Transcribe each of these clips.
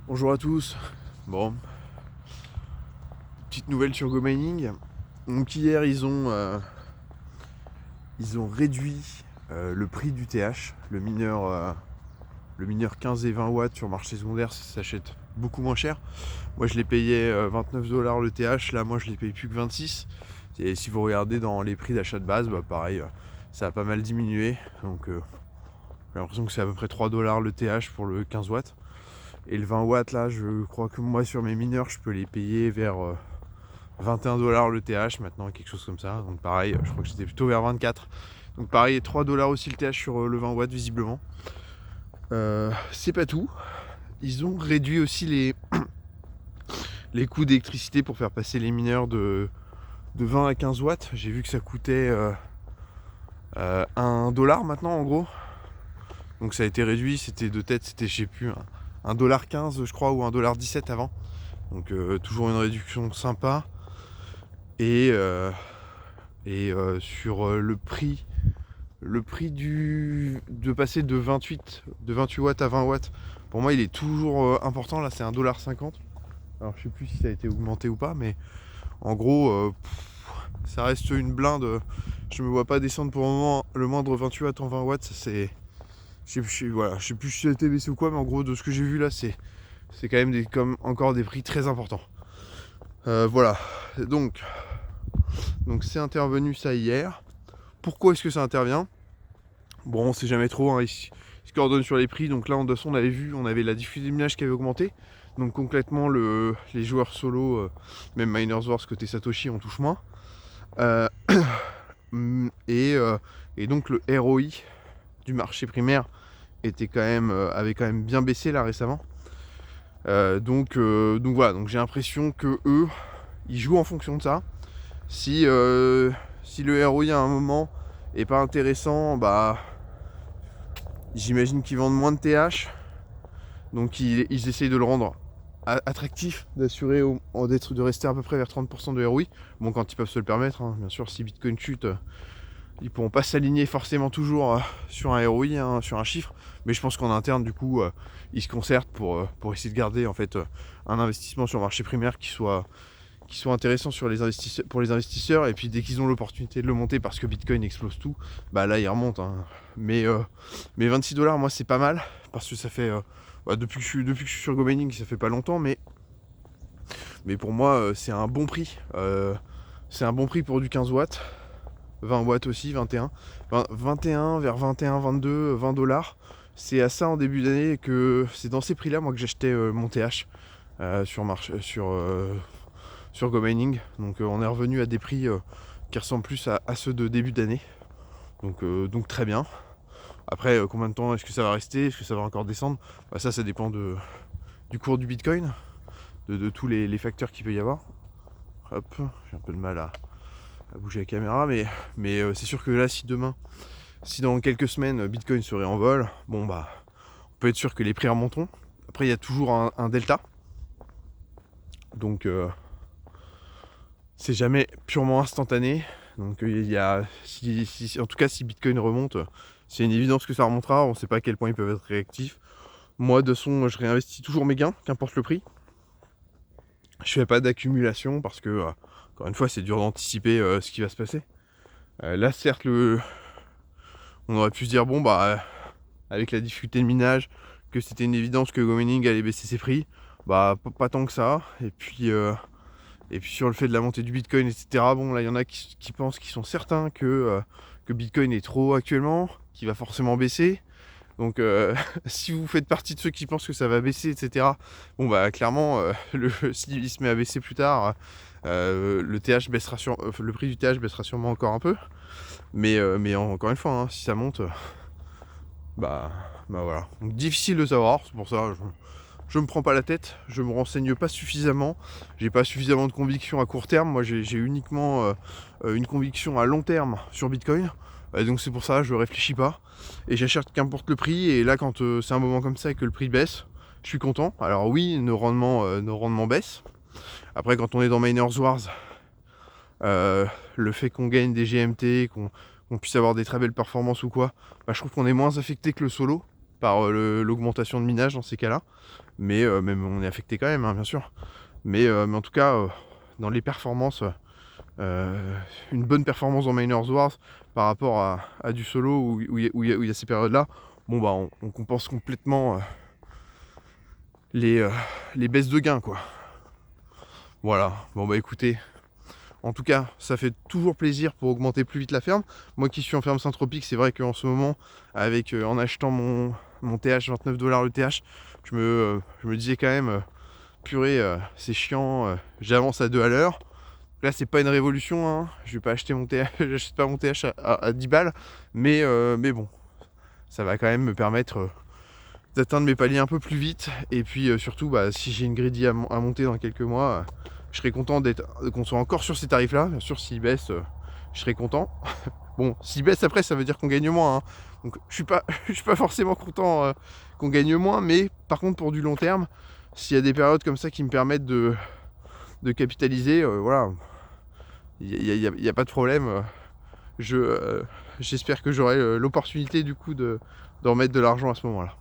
Bonjour à tous. Bon, petite nouvelle sur GoMining. Donc hier ils ont réduit le prix du TH. Le mineur 15 et 20 watts sur marché secondaire ça s'achète beaucoup moins cher. Moi je l'ai payé 29 $ le TH, là moi je l'ai payé plus que 26. Et si vous regardez dans les prix d'achat de base, bah pareil, ça a pas mal diminué. Donc j'ai l'impression que c'est à peu près 3 $ le TH pour le 15 watts. Et le 20 watts là, je crois que moi sur mes mineurs, je peux les payer vers 21 $ le TH maintenant, quelque chose comme ça. Donc pareil, je crois que j'étais plutôt vers 24. Donc pareil, 3 $ aussi le TH sur le 20 watts visiblement. C'est pas tout. Ils ont réduit aussi les coûts d'électricité pour faire passer les mineurs de 20 à 15 watts. J'ai vu que ça coûtait 1 $ maintenant en gros. Donc ça a été réduit, c'était de tête, c'était je sais plus, 1,15 $ je crois ou 1,17 $ avant. Donc toujours une réduction sympa. Et, sur le prix de passer de 28 watts à 20 watts, pour moi il est toujours important. Là c'est 1,50 $. Alors je sais plus si ça a été augmenté ou pas, mais en gros ça reste une blinde. Je me vois pas descendre pour le moment le moindre 28 watts en 20 watts. C'est, voilà, je sais plus si ça a été baissé ou quoi, mais en gros de ce que j'ai vu là c'est quand même comme encore des prix très importants. Voilà, donc c'est intervenu ça hier. Pourquoi est-ce que ça intervient? Bon, on sait jamais trop, hein, ils se coordonnent sur les prix. Donc là, en dessous, on avait vu, on avait la diffusion d'image qui avait augmenté. Donc concrètement, les joueurs solo, même Miners Wars côté Satoshi, on touche moins. Euh, et donc le ROI du marché primaire avait quand même bien baissé là récemment. Donc voilà, donc j'ai l'impression que eux, ils jouent en fonction de ça. Si le ROI à un moment est pas intéressant, bah j'imagine qu'ils vendent moins de TH. Donc ils essayent de le rendre attractif, de rester à peu près vers 30% de ROI. Bon, quand ils peuvent se le permettre, hein. Bien sûr, si Bitcoin chute, ils pourront pas s'aligner forcément toujours sur un ROI, hein, sur un chiffre. Mais je pense qu'en interne, du coup, ils se concertent pour essayer de garder en fait un investissement sur le marché primaire qui soit intéressant pour les investisseurs. Et puis dès qu'ils ont l'opportunité de le monter parce que Bitcoin explose tout, bah là ils remontent, hein. Mais 26 $, moi c'est pas mal parce que ça fait depuis que je suis sur GoMining, ça fait pas longtemps, mais pour moi c'est un bon prix. C'est un bon prix pour du 15 watts, 20 watts aussi, 21, 21 vers 21, 22, 20 $. C'est à ça en début d'année que c'est dans ces prix-là moi que j'achetais mon TH sur GoMining. Donc on est revenu à des prix qui ressemblent plus à ceux de début d'année. Donc très bien. Après, combien de temps est-ce que ça va rester? Est-ce que ça va encore descendre? Bah, ça dépend du cours du Bitcoin, de tous les facteurs qu'il peut y avoir. Hop, j'ai un peu de mal à bouger la caméra, mais c'est sûr que là, si dans quelques semaines, Bitcoin serait en vol, bon bah, on peut être sûr que les prix remonteront. Après, il y a toujours un delta. Donc, c'est jamais purement instantané. Donc, il y a, en tout cas, si Bitcoin remonte, c'est une évidence que ça remontera. On ne sait pas à quel point ils peuvent être réactifs. Moi, de son, je réinvestis toujours mes gains, qu'importe le prix. Je fais pas d'accumulation parce que, encore une fois, c'est dur d'anticiper ce qui va se passer. Là, certes, on aurait pu se dire, bon, bah, avec la difficulté de minage, que c'était une évidence que GoMining allait baisser ses prix. Bah, pas tant que ça. Et puis sur le fait de la montée du Bitcoin, etc. Bon, là, il y en a qui pensent, qui sont certains que Bitcoin est trop haut actuellement, qu'il va forcément baisser. Donc si vous faites partie de ceux qui pensent que ça va baisser, etc., bon bah clairement, s'il se met à baisser plus tard, le prix du TH baissera sûrement encore un peu. Mais encore une fois, hein, si ça monte, bah voilà. Donc difficile de savoir, c'est pour ça je me prends pas la tête, je me renseigne pas suffisamment, j'ai pas suffisamment de conviction à court terme. Moi j'ai uniquement une conviction à long terme sur Bitcoin. Donc c'est pour ça je réfléchis pas et j'achète qu'importe le prix. Et là quand c'est un moment comme ça et que le prix baisse, je suis content. Alors oui, nos rendements baissent. Après quand on est dans Miners Wars, le fait qu'on gagne des GMT, qu'on puisse avoir des très belles performances ou quoi, bah, je trouve qu'on est moins affecté que le solo par l'augmentation de minage dans ces cas-là. Mais même on est affecté quand même, hein, bien sûr. Mais en tout cas, dans les performances, une bonne performance dans Miners Wars par rapport à du solo où il y a ces périodes-là, bon bah on compense complètement les baisses de gains, quoi. Voilà, bon bah écoutez, en tout cas, ça fait toujours plaisir pour augmenter plus vite la ferme. Moi qui suis en ferme Saint-Tropique, c'est vrai qu'en ce moment, en achetant mon TH, 29 $ le TH, je me disais quand même, purée, c'est chiant, j'avance à 2 à l'heure. Là, c'est pas une révolution, hein. Je vais pas acheter mon TH, j'achète pas mon TH à 10 balles, mais bon, ça va quand même me permettre d'atteindre mes paliers un peu plus vite. Et puis surtout, bah, si j'ai une greedy à monter dans quelques mois, je serais content qu'on soit encore sur ces tarifs-là. Bien sûr, s'ils baissent, je serais content. Bon, s'ils baissent après, ça veut dire qu'on gagne moins, hein. Donc, je suis pas forcément content qu'on gagne moins, mais par contre, pour du long terme, s'il y a des périodes comme ça qui me permettent de capitaliser, voilà, il y a pas de problème. J'espère que j'aurai l'opportunité du coup de remettre de l'argent à ce moment-là.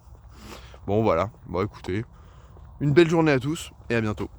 Bon voilà, bon écoutez, une belle journée à tous et à bientôt.